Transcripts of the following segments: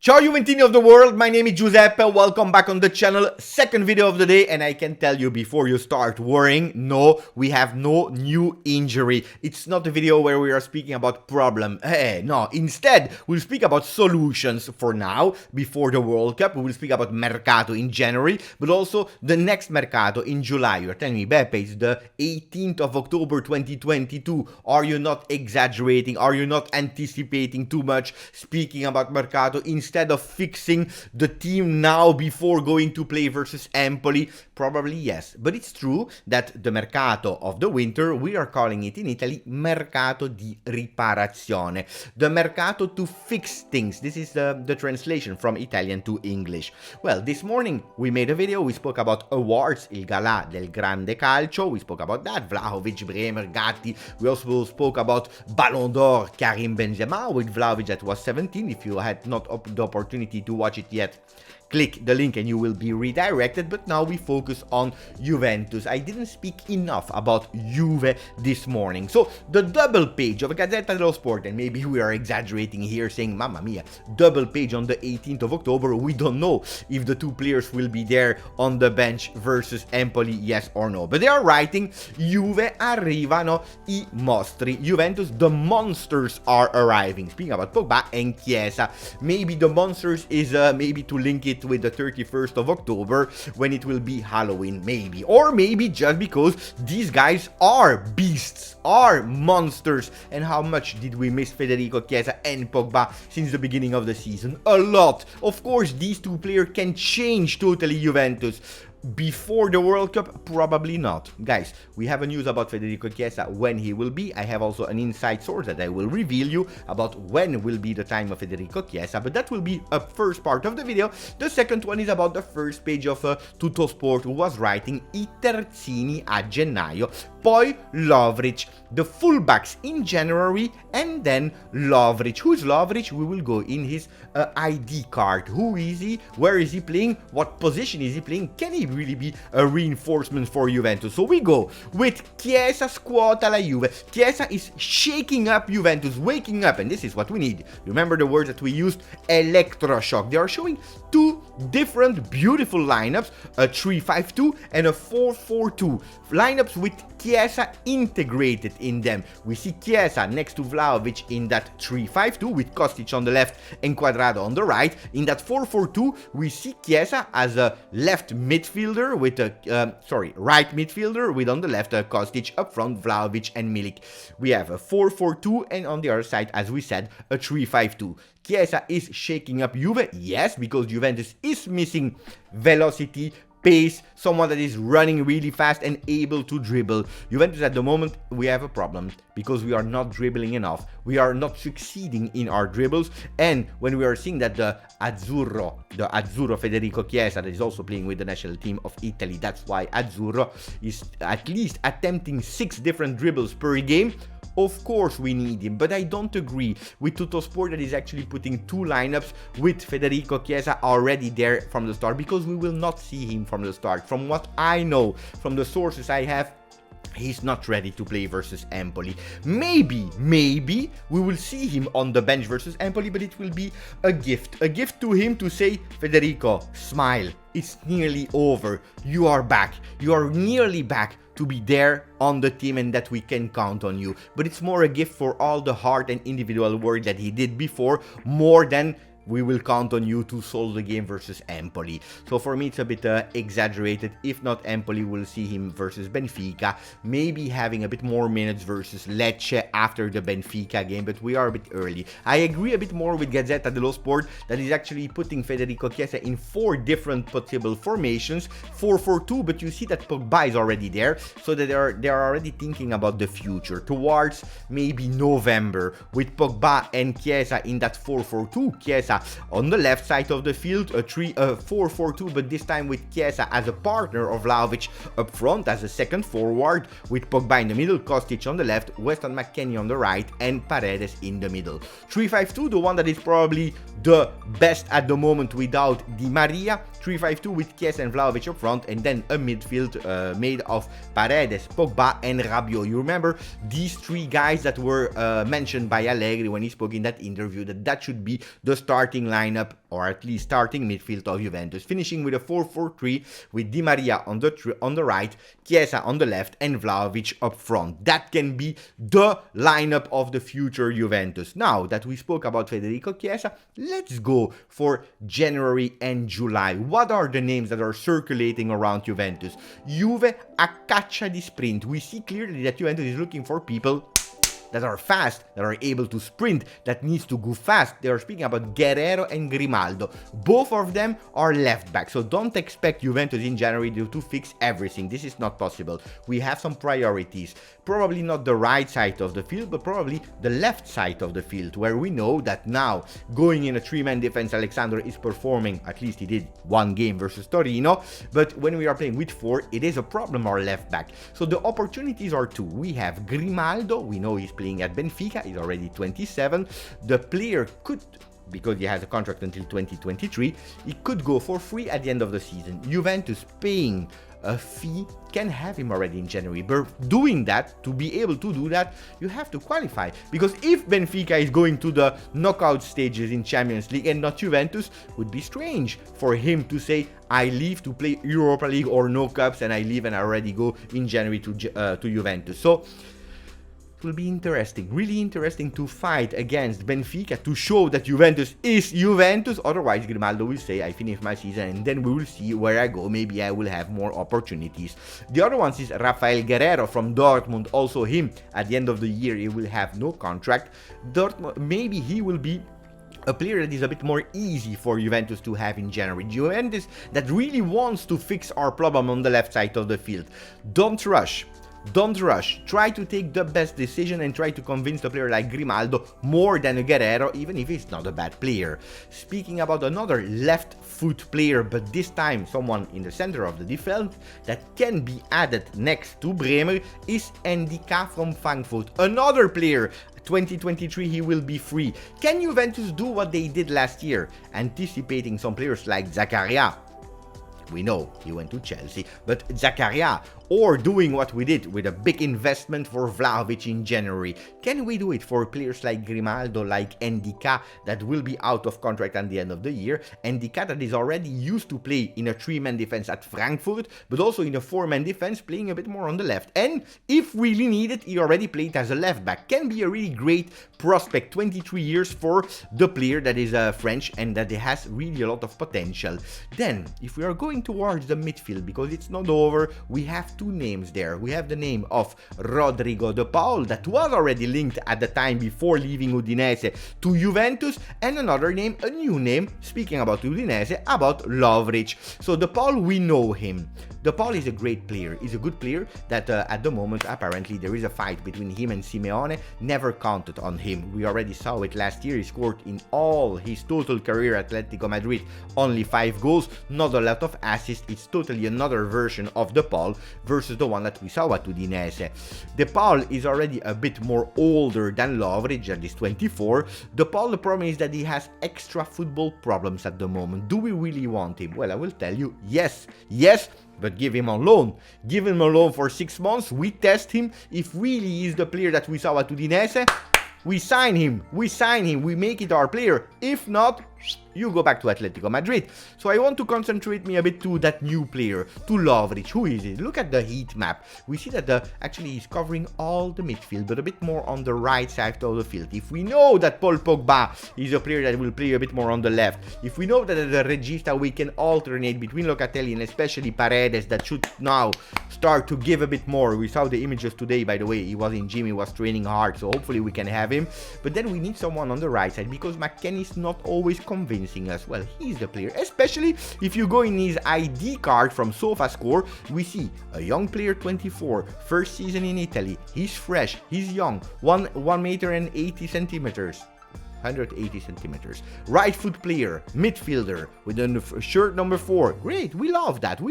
Ciao Juventini of the world, my name is Giuseppe, welcome back on the channel, second video of the day, and I can tell you before you start worrying, no, we have no new injury. It's not a video where we are speaking about problem, no, instead we'll speak about solutions for now, before the World Cup. We will speak about Mercato in January, but also the next Mercato in July. You're telling me, Beppe, it's the 18th of October 2022, are you not exaggerating, are you not anticipating too much, speaking about Mercato instead of fixing the team now before going to play versus Empoli? Probably yes, but it's true that the Mercato of the winter, we are calling it in Italy Mercato di riparazione, the Mercato to fix things. This is the translation from Italian to English. Well, this morning we made a video, we spoke about awards, il Galà del Grande Calcio, we spoke about that, Vlahovic, Bremer, Gatti. We also spoke about Ballon d'Or, Karim Benzema, with Vlahovic that was 17. If you had not the opportunity to watch it yet, click the link and you will be redirected. But now we focus on Juventus. I didn't speak enough about Juve this morning. So the double page of Gazzetta dello Sport, and maybe we are exaggerating here saying, mamma mia, double page on the 18th of October. We don't know if the two players will be there on the bench versus Empoli, yes or no. But they are writing, Juve arrivano I mostri. Juventus, the monsters are arriving. Speaking about Pogba and Chiesa. Maybe the monsters is maybe to link it with the 31st of October when it will be Halloween, maybe. Or maybe just because these guys are beasts, are monsters. And how much did we miss Federico, Chiesa and Pogba since the beginning of the season? A lot. Of course, these two players can change totally Juventus. Before the World Cup, probably not. Guys, we have a news about Federico Chiesa, when he will be. I have also an inside source that I will reveal you about when will be the time of Federico Chiesa, but that will be a first part of the video. The second one is about the first page of Tutto Sport, who was writing I terzini a gennaio, poi Lovric, the fullbacks in January, and then Lovric. Who's Lovric? We will go in his ID card. Who is he? Where is he playing? What position is he playing? Can he really be a reinforcement for Juventus? So we go with Chiesa scuota la Juve. Chiesa is shaking up Juventus, waking up, and this is what we need. Remember the words that we used? Electroshock. They are showing two different beautiful lineups, a 3-5-2 and a 4-4-2. Lineups with Chiesa integrated in them. We see Chiesa next to Vlahovic in that 3-5-2 with Kostic on the left and Cuadrado on the right. In that 4-4-2, we see Chiesa as a left midfielder with a right midfielder with on the left Kostic, up front Vlahovic and Milik. We have a 4-4-2 and on the other side, as we said, a 3-5-2. Chiesa is shaking up Juve, yes, because Juventus is missing velocity, pace, someone that is running really fast and able to dribble. Juventus at the moment, we have a problem because we are not dribbling enough. We are not succeeding in our dribbles, and when we are seeing that the Azzurro Federico Chiesa, that is also playing with the national team of Italy, that's why Azzurro is at least attempting 6 different dribbles per game. Of course we need him, but I don't agree with Tutto Sport that is actually putting 2 lineups with Federico Chiesa already there from the start, because we will not see him from the start. From what I know, from the sources I have, he's not ready to play versus Empoli. Maybe we will see him on the bench versus Empoli, but it will be a gift to him to say, Federico, smile, it's nearly over, you are back, you are nearly back to be there on the team and that we can count on you. But it's more a gift for all the hard and individual work that he did before, more than we will count on you to solve the game versus Empoli. So for me, it's a bit exaggerated. If not Empoli, we'll see him versus Benfica. Maybe having a bit more minutes versus Lecce after the Benfica game, but we are a bit early. I agree a bit more with Gazzetta dello Sport that is actually putting Federico Chiesa in 4 different possible formations, 4-4-2, but you see that Pogba is already there, so that they are already thinking about the future towards maybe November with Pogba and Chiesa in that 4-4-2. Chiesa on the left side of the field, a 4-4-2, but this time with Chiesa as a partner of Vlahovic up front as a second forward, with Pogba in the middle, Kostic on the left, Weston McKennie on the right, and Paredes in the middle. 3-5-2, the one that is probably the best at the moment without Di Maria. 3-5-2 with Chiesa and Vlahovic up front, and then a midfield made of Paredes, Pogba and Rabiot. You remember these 3 guys that were mentioned by Allegri when he spoke in that interview, that should be the starting lineup or at least starting midfield of Juventus, finishing with a 4-4-3 with Di Maria on the right, Chiesa on the left, and Lovric up front. That can be the lineup of the future Juventus. Now that we spoke about Federico Chiesa, let's go for January and July. What are the names that are circulating around Juventus? Juve a caccia di sprint. We see clearly that Juventus is looking for people that are fast, that are able to sprint, that needs to go fast. They are speaking about Guerrero and Grimaldo. Both of them are left back, so don't expect Juventus in January to fix everything. This is not possible. We have some priorities. Probably not the right side of the field, but probably the left side of the field, where we know that now, going in a three-man defense, Alexandro is performing. At least he did one game versus Torino, but when we are playing with four, it is a problem, our left back. So the opportunities are two. We have Grimaldo, we know he's playing at Benfica, he's already 27. The player could, because he has a contract until 2023, he could go for free at the end of the season. Juventus paying a fee can have him already in January, but doing that, to be able to do that, you have to qualify, because if Benfica is going to the knockout stages in Champions League and not Juventus, would be strange for him to say, I leave to play Europa League or no cups, and I leave and I already go in January to Juventus. So it will be interesting, really interesting to fight against Benfica to show that Juventus is Juventus. Otherwise, Grimaldo will say, I finish my season and then we will see where I go. Maybe I will have more opportunities. The other one is Rafael Guerrero from Dortmund. Also him, at the end of the year, he will have no contract. Dortmund, maybe he will be a player that is a bit more easy for Juventus to have in January. Juventus that really wants to fix our problem on the left side of the field. Don't rush. Don't rush. Try to take the best decision and try to convince a player like Grimaldo more than a Guerrero, even if he's not a bad player. Speaking about another left foot player, but this time someone in the center of the defense that can be added next to Bremer, is Ndika from Frankfurt. Another player. 2023 he will be free. Can Juventus do what they did last year, anticipating some players like Zakaria? We know he went to Chelsea, but Zakaria, or doing what we did with a big investment for Vlahovic in January. Can we do it for players like Grimaldo, like Ndika, that will be out of contract at the end of the year? Ndika that is already used to play in a three-man defense at Frankfurt, but also in a four-man defense, playing a bit more on the left. And if really needed, he already played as a left back. Can be a really great prospect, 23 years for the player that is French and that has really a lot of potential. Then, if we are going towards the midfield, because it's not over, we have two names there. We have the name of Rodrigo De Paul, that was already linked at the time before leaving Udinese to Juventus, and another name, a new name, speaking about Udinese, about Lovric. So De Paul, we know him. De Paul is a great player. He's a good player that at the moment, apparently, there is a fight between him and Simeone. Never counted on him. We already saw it last year. He scored in all his total career at Atletico Madrid only 5 goals, not a lot of assists. It's totally another version of De Paul versus the one that we saw at Udinese. De Paul is already a bit more older than Lovric, that is 24. De Paul, the problem is that he has extra football problems at the moment. Do we really want him? Well, I will tell you, yes, but give him on loan. Give him a loan for 6 months. We test him. If really he is the player that we saw at Udinese, we sign him. We make it our player. If not, you go back to Atletico Madrid. So I want to concentrate me a bit to that new player, to Lovric. Who is it? Look at the heat map. We see that actually he's covering all the midfield, but a bit more on the right side of the field. If we know that Paul Pogba is a player that will play a bit more on the left, if we know that as a regista we can alternate between Locatelli and especially Paredes, that should now start to give a bit more. We saw the images today, by the way. He was in gym, he was training hard, so hopefully we can have him. But then we need someone on the right side, because McKennie is not always convincing us. Well, he's the player, especially if you go in his ID card from SofaScore. We see a young player, 24, first season in Italy. He's fresh, he's young, 1 meter and 80 centimeters. 180 centimeters. Right foot player, midfielder, with a shirt number 4. Great, we love that.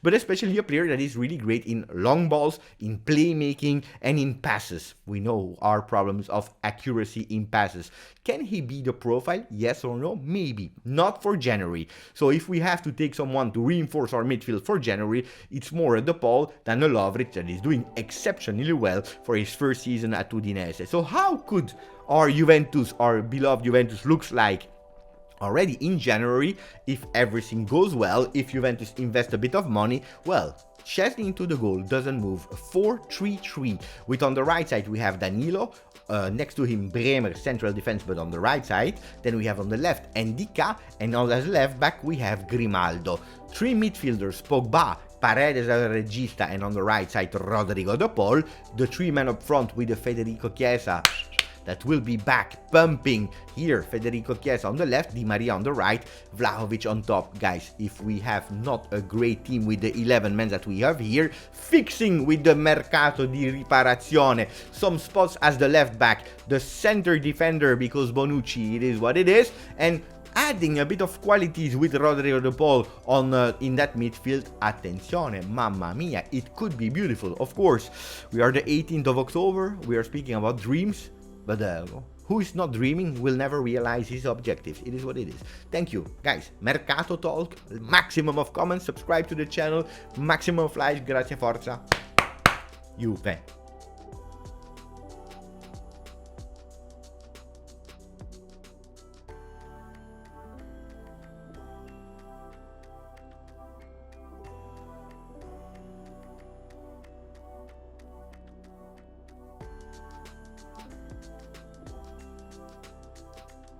But especially a player that is really great in long balls, in playmaking, and in passes. We know our problems of accuracy in passes. Can he be the profile? Yes or no? Maybe. Not for January. So if we have to take someone to reinforce our midfield for January, it's more a De Paul than a Lovric that is doing exceptionally well for his first season at Udinese. So how could our Juventus, our beloved Juventus, looks like already in January, if everything goes well, if Juventus invest a bit of money, well, Szczesny into the goal, doesn't move. 4-3-3. With on the right side we have Danilo, next to him Bremer, central defense, but on the right side. Then we have on the left Ndika, and on the left back we have Grimaldo. 3 midfielders, Pogba, Paredes as a regista, and on the right side Rodrigo de Paul. The 3 men up front with the Federico Chiesa that will be back pumping here. Federico Chiesa on the left, Di Maria on the right, Vlahovic on top. Guys, if we have not a great team with the 11 men that we have here, fixing with the mercato di riparazione some spots as the left back, the center defender, because Bonucci, it is what it is, and adding a bit of qualities with Rodrigo de Paul on in that midfield. Attenzione, mamma mia, it could be beautiful. Of course, we are the 18th of October, we are speaking about dreams, but who is not dreaming will never realize his objectives. It is what it is. Thank you, guys. Mercato talk, maximum of comments, subscribe to the channel, maximum of likes, grazie forza, Juve.